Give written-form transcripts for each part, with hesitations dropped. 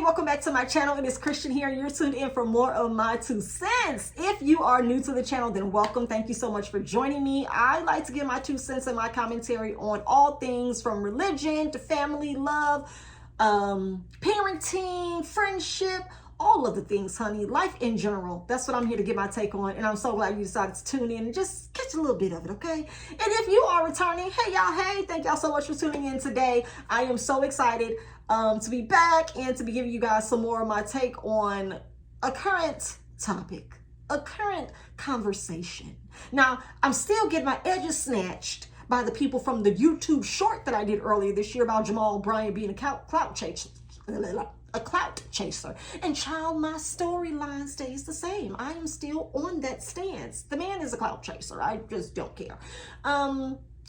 welcome back to my channel. It is Christian here, and you're tuned in for more of my 2 cents. If you are new to the channel, then welcome. Thank you so much for joining me. I like to give my 2 cents and my commentary on all things from religion to family, love, parenting, friendship, all of the things, honey, life in general. That's what I'm here to get my take on, and I'm so glad you decided to tune in and just catch a little bit of it, okay? And if you are returning, hey y'all, hey, thank y'all so much for tuning in today. I am so excited to be back and to be giving you guys some more of my take on a current topic, a current conversation. Now, I'm still getting my edges snatched by the people from the YouTube short that I did earlier this year about Jamal Bryant being a clout chaser. And child, my storyline stays the same. I am still on that stance. The man is a clout chaser. I just don't care.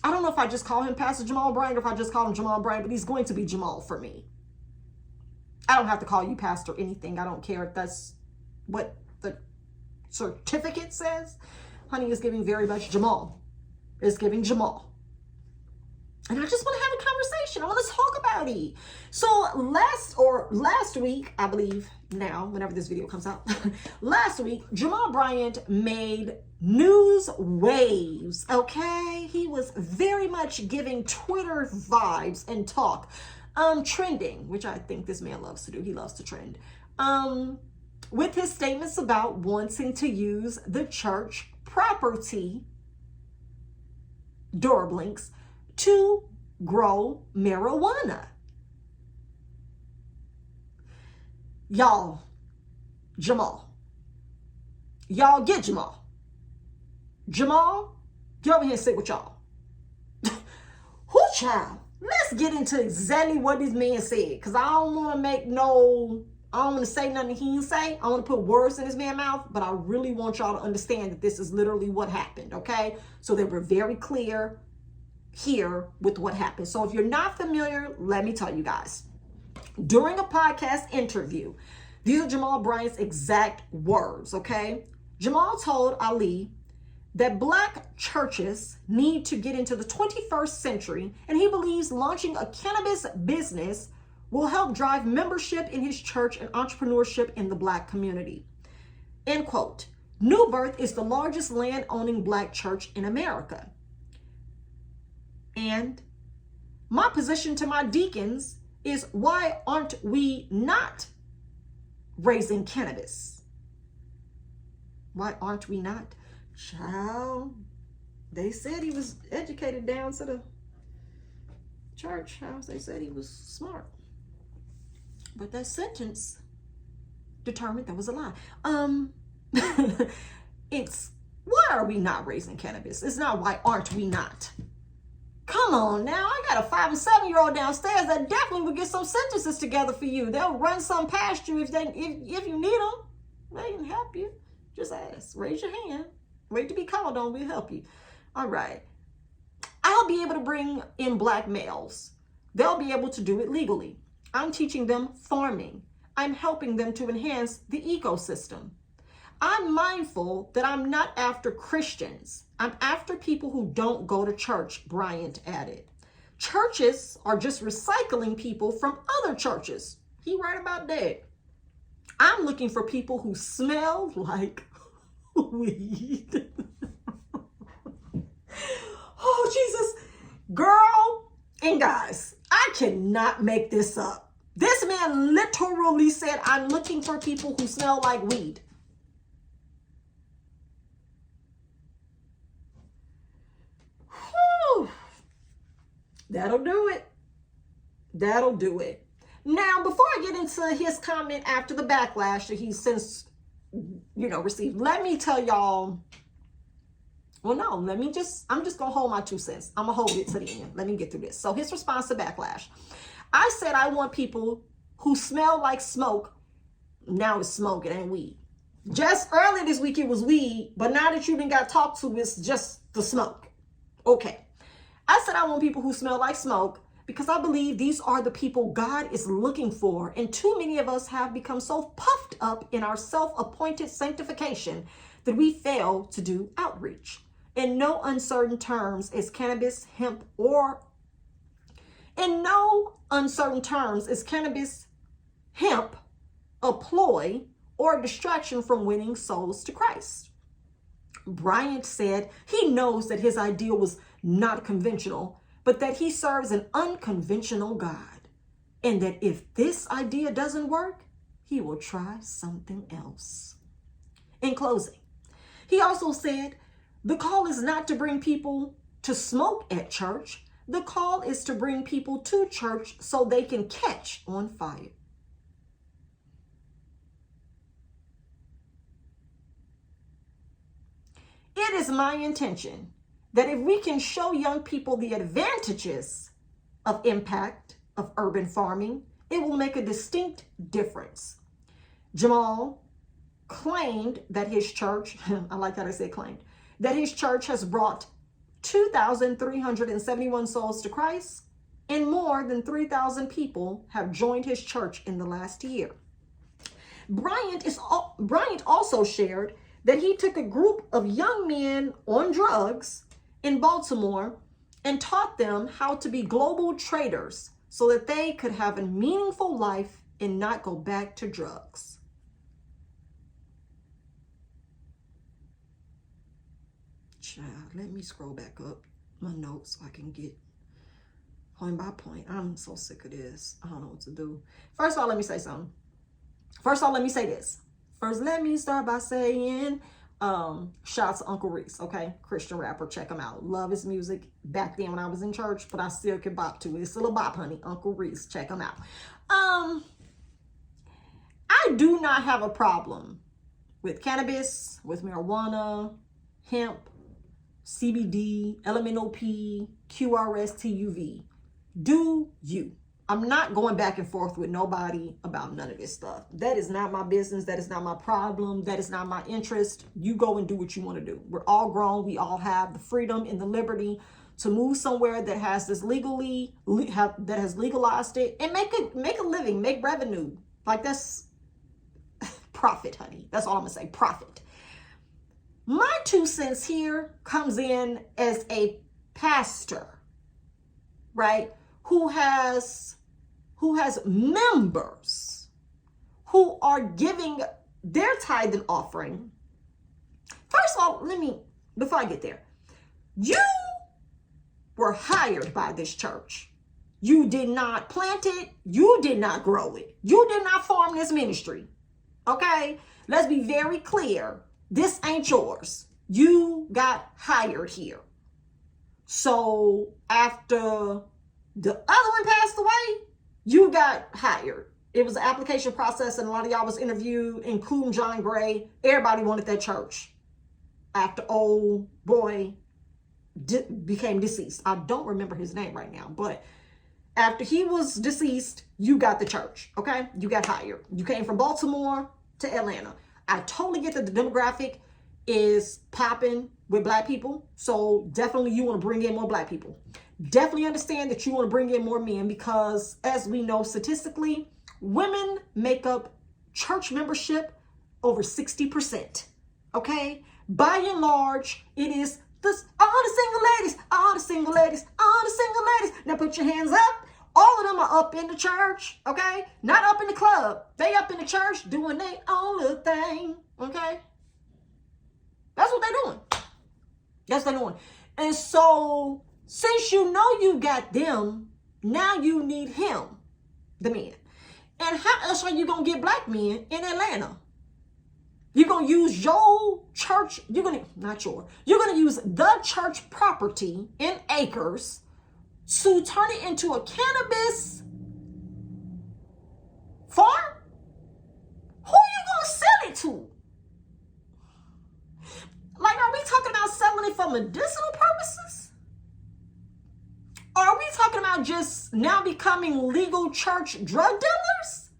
I don't know if I just call him Pastor Jamal Bryant or if I just call him Jamal Bryant, but he's going to be Jamal for me. I don't have to call you pastor anything. I don't care if that's what the certificate says. Honey, is giving very much Jamal. It's giving Jamal. And I just want to have a conversation. I want to talk about it. So last week, I believe now, whenever this video comes out, last week, Jamal Bryant made news waves, okay? He was very much giving Twitter vibes and talk. Trending, which I think this man loves to do. He loves to trend. With his statements about wanting to use the church property, Durablinks, to grow marijuana. Y'all, Jamal. Y'all get Jamal. Jamal, get over here and sit with y'all. Who child? Let's get into exactly what this man said, because I don't want to say nothing he didn't say. I want to put words in this man's mouth, but I really want y'all to understand that this is literally what happened, okay? So that we're very clear here with what happened. So if you're not familiar, let me tell you guys. During a podcast interview, these are Jamal Bryant's exact words, okay? Jamal told Ali that Black churches need to get into the 21st century, and he believes launching a cannabis business will help drive membership in his church and entrepreneurship in the Black community. End quote. New Birth is the largest land-owning Black church in America. And my position to my deacons is, why aren't we not raising cannabis? Why aren't we not? Child, they said he was educated down to the church house. They said he was smart. But that sentence determined that was a lie. It's, why are we not raising cannabis? It's not, why aren't we not? Come on now, I got a 5 and 7-year-old downstairs that definitely will get some sentences together for you. They'll run some past you if you need them. They can help you. Just ask, raise your hand. Wait to be called on, we'll help you. All right. I'll be able to bring in Black males. They'll be able to do it legally. I'm teaching them farming. I'm helping them to enhance the ecosystem. I'm mindful that I'm not after Christians. I'm after people who don't go to church, Bryant added. Churches are just recycling people from other churches. He right about that. I'm looking for people who smell like weed. Oh, Jesus. Girl and guys, I cannot make this up. This man literally said, I'm looking for people who smell like weed. Whew. That'll do it. That'll do it. Now, before I get into his comment after the backlash that he's since, received, let me tell y'all, I'm just going to hold my 2 cents. I'm going to hold it to the end. Let me get through this. So his response to backlash. I said I want people who smell like smoke. Now it's smoke, it ain't weed. Just earlier this week it was weed, but now that you done got talked to, it's just the smoke. Okay. I said I want people who smell like smoke because I believe these are the people God is looking for. And too many of us have become so puffed up in our self-appointed sanctification that we fail to do outreach. In no uncertain terms is cannabis, hemp, hemp, a ploy or a distraction from winning souls to Christ. Bryant said he knows that his idea was not conventional, but that he serves an unconventional God, and that if this idea doesn't work, he will try something else. In closing, he also said, the call is not to bring people to smoke at church. The call is to bring people to church so they can catch on fire. It is my intention that if we can show young people the advantages of impact of urban farming, it will make a distinct difference. Jamal claimed that his church, I like how I say claimed, that his church has brought 2,371 souls to Christ, and more than 3,000 people have joined his church in the last year. Bryant also shared that he took a group of young men on drugs in Baltimore and taught them how to be global traders so that they could have a meaningful life and not go back to drugs. Child, let me scroll back up my notes so I can get point by point. I'm so sick of this. I don't know what to do. First of all, let me say something. First of all, let me say this. First, let me start by saying, shouts to Uncle Reese, okay? Christian rapper, check him out. Love his music back then when I was in church, but I still can bop to it. It's still a bop, honey. Uncle Reese, check him out. I do not have a problem with cannabis, with marijuana, hemp, CBD, LMNOP, QRS, TUV. Do you? I'm not going back and forth with nobody about none of this stuff. That is not my business. That is not my problem. That is not my interest. You go and do what you want to do. We're all grown. We all have the freedom and the liberty to move somewhere that has this that has legalized it and make a living, make revenue. Like that's profit, honey. That's all I'm gonna say. Profit. My 2 cents here comes in as a pastor, right? Who has members who are giving their tithe and offering. First of all, before I get there, you were hired by this church. You did not plant it. You did not grow it. You did not form this ministry. Okay? Let's be very clear. This ain't yours. You got hired here. So after the other one passed away, you got hired. It was an application process, and a lot of y'all was interviewed, including John Gray. Everybody wanted that church after old boy became deceased. I don't remember his name right now, but after he was deceased, you got the church, okay? You got hired. You came from Baltimore to Atlanta. I totally get that the demographic is popping with Black people, so definitely you want to bring in more Black people. Definitely understand that you want to bring in more men because, as we know statistically, women make up church membership over 60%. Okay? By and large, it is all the single ladies, all the single ladies, all the single ladies. Now put your hands up. All of them are up in the church, okay? Not up in the club. They up in the church doing their own little thing, okay? That's what they're doing. That's what they're doing. And so, since you know you got them, now you need him, the man. And how else are you going to get Black men in Atlanta? You're going to use your church, you're going to use the church property in acres to turn it into a cannabis farm? Who are you going to sell it to? Like, are we talking about selling it for medicinal purposes? Or are we talking about just now becoming legal church drug dealers?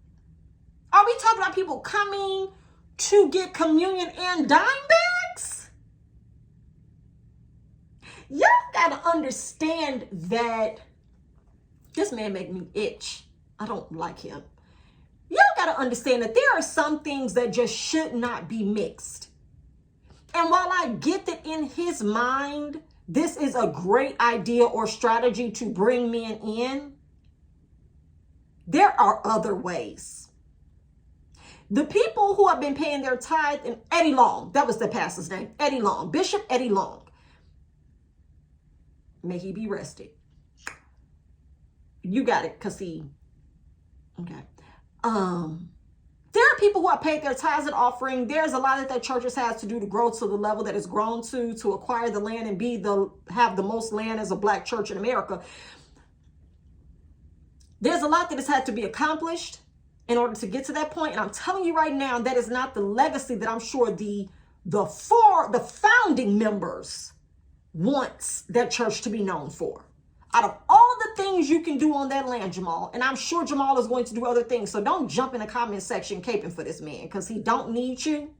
Are we talking about people coming to get communion and dime bags? Y'all gotta understand that this man make me itch. I don't like him. Y'all gotta understand that there are some things that just should not be mixed. And while I get that in his mind, this is a great idea or strategy to bring men in, there are other ways. The people who have been paying their tithe, and Eddie Long, that was the pastor's name, Eddie Long, Bishop Eddie Long. May he be rested. You got it, because okay. There are people who have paid their tithes and offering. There's a lot that churches has to do to grow to the level that it's grown to acquire the land and have the most land as a black church in America. There's a lot that has had to be accomplished in order to get to that point. And I'm telling you right now, that is not the legacy that I'm sure the founding members wants that church to be known for. Out of all the things you can do on that land, Jamal, and I'm sure Jamal is going to do other things, so don't jump in the comment section caping for this man, because he don't need you.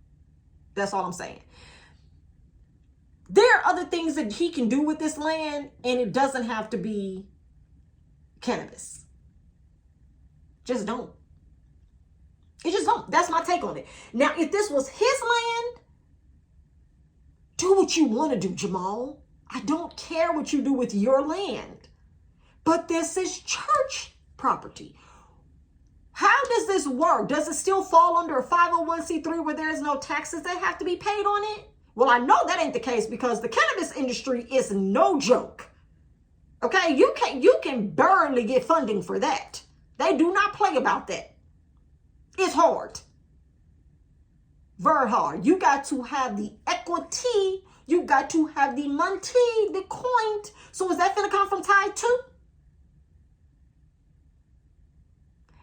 That's all I'm saying. There are other things that he can do with this land, and it doesn't have to be cannabis. Just don't. It just don't. That's my take on it. Now, if this was his land, do what you want to do, Jamal. I don't care what you do with your land. But this is church property. How does this work? Does it still fall under a 501c3 where there's no taxes that have to be paid on it? Well, I know that ain't the case, because the cannabis industry is no joke. Okay, you can barely get funding for that. They do not play about that. It's hard. Very hard. You got to have the equity. You got to have the money, the coin. So is that going to come from tithe too?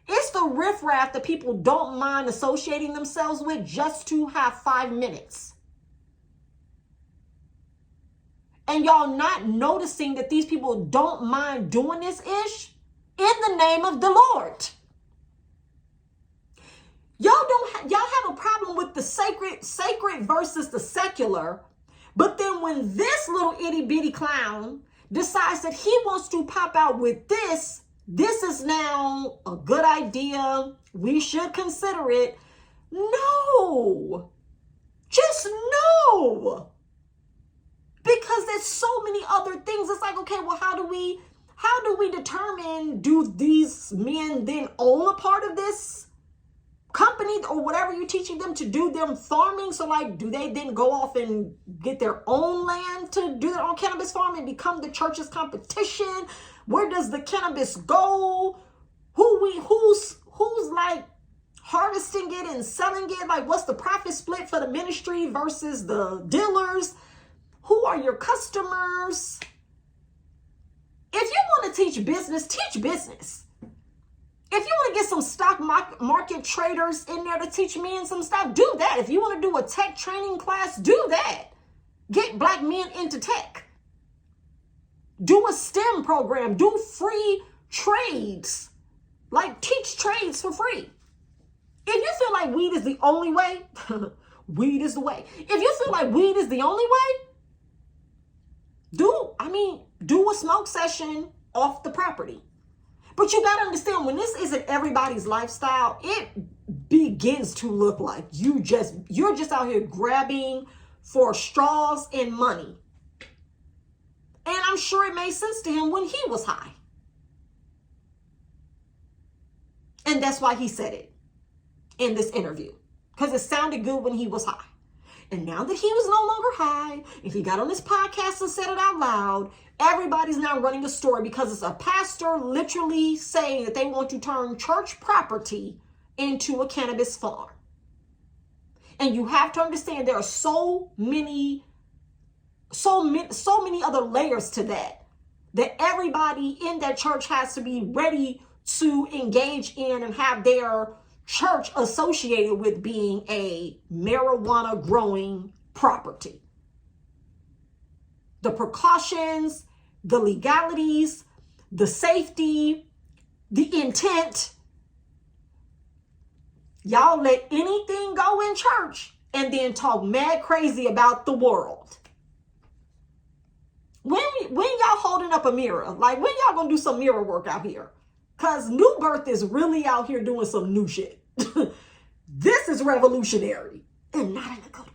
It's the riffraff that people don't mind associating themselves with just to have 5 minutes. And y'all not noticing that these people don't mind doing this ish in the name of the Lord. Y'all have a problem with the sacred versus the secular. But then when this little itty bitty clown decides that he wants to pop out with this is now a good idea. We should consider it. No. Just no. Because there's so many other things. It's like, okay, well, how do we determine, do these men then own a part of this company or whatever you're teaching them to do, them farming? So like, do they then go off and get their own land to do their own cannabis farm and become the church's competition? Where does the cannabis go? Who's like harvesting it and selling it? Like, what's the profit split for the ministry versus the dealers? Who are your customers? If you want to teach business, teach business. If you want to get some stock market traders in there to teach men some stuff, do that. If you want to do a tech training class, do that. Get black men into tech. Do a STEM program. Do free trades. Like, teach trades for free. If you feel like weed is the only way, weed is the way. If you feel like weed is the only way, do a smoke session off the property. But you got to understand, when this isn't everybody's lifestyle, it begins to look like you're just out here grabbing for straws and money. And I'm sure it made sense to him when he was high. And that's why he said it in this interview, because it sounded good when he was high. And now that he was no longer high, and he got on this podcast and said it out loud, everybody's now running a story because it's a pastor literally saying that they want to turn church property into a cannabis farm. And you have to understand, there are so many other layers to that everybody in that church has to be ready to engage in and have their church associated with being a marijuana growing property. The precautions, the legalities, the safety, the intent. Y'all let anything go in church and then talk mad crazy about the world. When y'all holding up a mirror, like when y'all gonna do some mirror work out here? Because New Birth is really out here doing some new shit. This is revolutionary and not in a good way.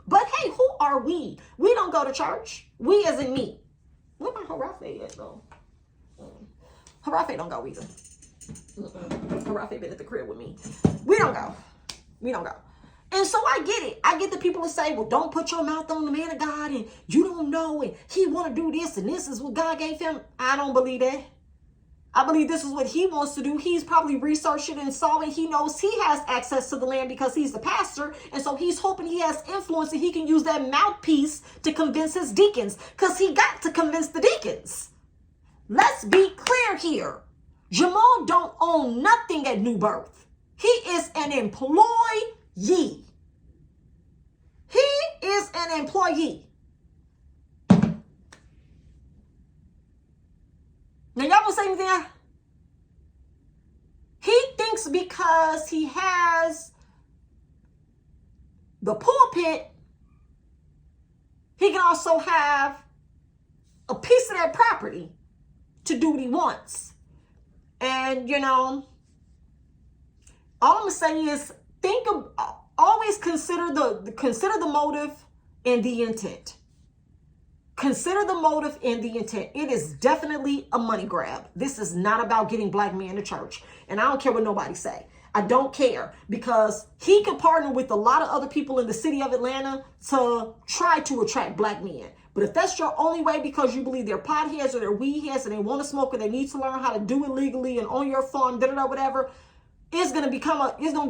But hey, who are we? We don't go to church. We as in me. Where my Harafe at though? Harafe don't go either. Rafe been at the crib with me. We don't go. We don't go. And so I get it. I get the people to say, well, don't put your mouth on the man of God and you don't know and he want to do this and this is what God gave him. I don't believe that. I believe this is what he wants to do. He's probably researched it and saw it. He knows he has access to the land because he's the pastor. And so he's hoping he has influence and he can use that mouthpiece to convince his deacons because he got to convince the deacons. Let's be clear here. Jamal don't own nothing at New Birth. He is an employee. He is an employee. Now, y'all gonna say anything? He thinks because he has the pulpit, he can also have a piece of that property to do what he wants. And, you know, all I'm gonna say is always consider the motive and the intent. Consider the motive and the intent. It is definitely a money grab. This is not about getting black men to church. And I don't care what nobody say. I don't care because he can partner with a lot of other people in the city of Atlanta to try to attract black men. But if that's your only way because you believe they're potheads or they're weed heads and they want to smoke or they need to learn how to do it legally and on your farm, whatever, it's going to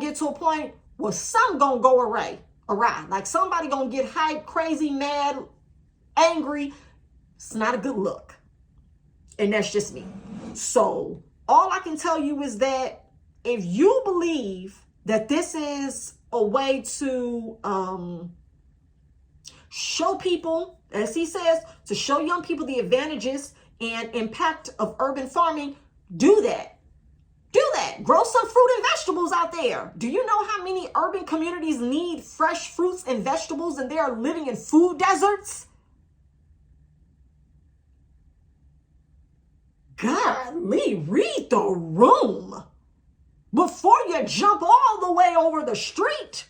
get to a point where some going to go awry. Like somebody going to get hyped, crazy, mad, angry. It's not a good look. And that's just me. So all I can tell you is that if you believe that this is a way to show people, as he says, to show young people the advantages and impact of urban farming, do that. Do that. Grow some fruit and vegetables out there. Do you know how many urban communities need fresh fruits and vegetables and they are living in food deserts? Golly, read the room before you jump all the way over the street.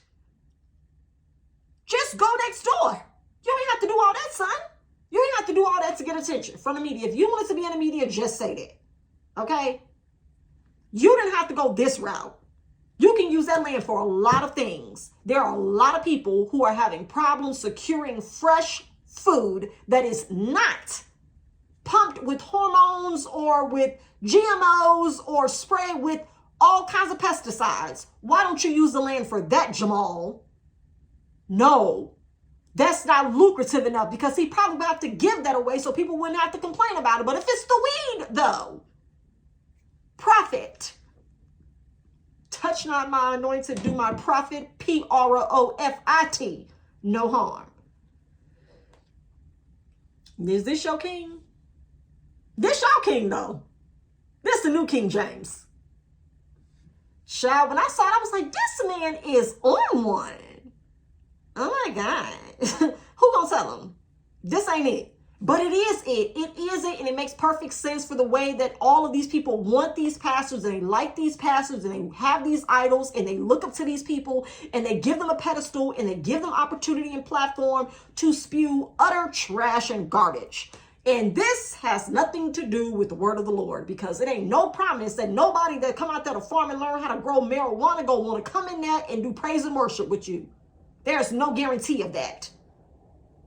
Just go next door. You ain't have to do all that, son. You ain't have to do all that to get attention from the media. If you wanted to be in the media, just say that. Okay? You didn't have to go this route. You can use that land for a lot of things. There are a lot of people who are having problems securing fresh food that is not pumped with hormones or with GMOs or sprayed with all kinds of pesticides. Why don't you use the land for that, Jamal? No, that's not lucrative enough because he probably would have to give that away so people wouldn't have to complain about it. But if it's the weed, though, profit. Touch not my anointed, do my prophet, Profit. No harm. Is this your king? This your king, though. This the new King James. Child, when I saw it, I was like, this man is on one. Oh my God. Who gonna tell him? This ain't it. But it is it. It is it. And it makes perfect sense for the way that all of these people want these pastors and they like these pastors and they have these idols and they look up to these people and they give them a pedestal and they give them opportunity and platform to spew utter trash and garbage. And this has nothing to do with the word of the Lord because it ain't no promise that nobody that come out there to farm and learn how to grow marijuana gonna want to come in there and do praise and worship with you. There's no guarantee of that.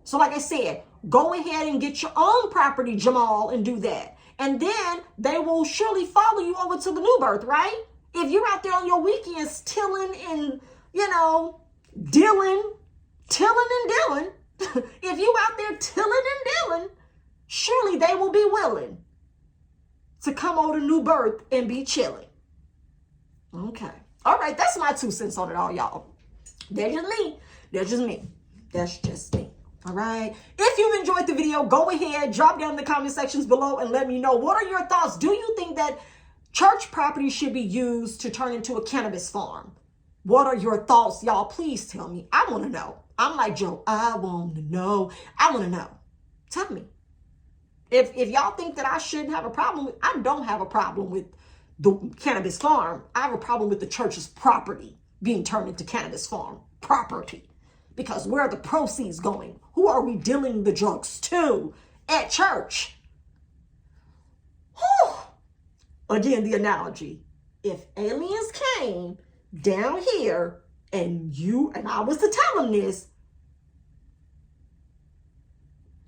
So like I said, go ahead and get your own property, Jamal, and do that. And then they will surely follow you over to the New Birth, right? If you're out there on your weekends tilling and, tilling and dealing, if you out there tilling and dealing, surely they will be willing to come over to New Birth and be chilling. Okay. All right. That's my 2 cents on it all, y'all. That's just me. That's just me. That's just me. All right. If you've enjoyed the video, go ahead, drop down in the comment sections below and let me know. What are your thoughts? Do you think that church property should be used to turn into a cannabis farm? What are your thoughts, y'all? Please tell me. I want to know. I'm like Joe. I want to know. I want to know. Tell me. If y'all think that I shouldn't have a problem with, I don't have a problem with the cannabis farm. I have a problem with the church's property being turned into cannabis farm property. Because where are the proceeds going? Who are we dealing the drugs to at church? Whew. Again, the analogy. if aliens came down here and I was to tell them this,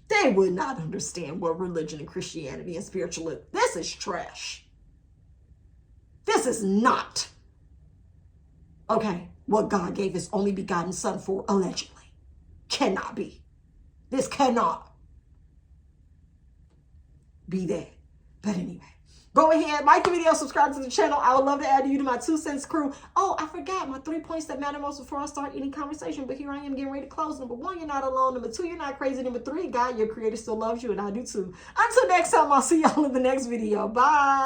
they would not understand what religion and Christianity and spiritualism. This is trash. This is not, okay, what God gave his only begotten son for, allegedly. Cannot be. This cannot be that. But anyway, go ahead, like the video, subscribe to the channel. I would love to add you to my 2 cents crew. Oh, I forgot my 3 points that matter most before I start any conversation. But here I am getting ready to close. Number 1, you're not alone. Number 2, you're not crazy. Number 3, God, your creator still loves you, and I do too. Until next time, I'll see y'all in the next video. Bye.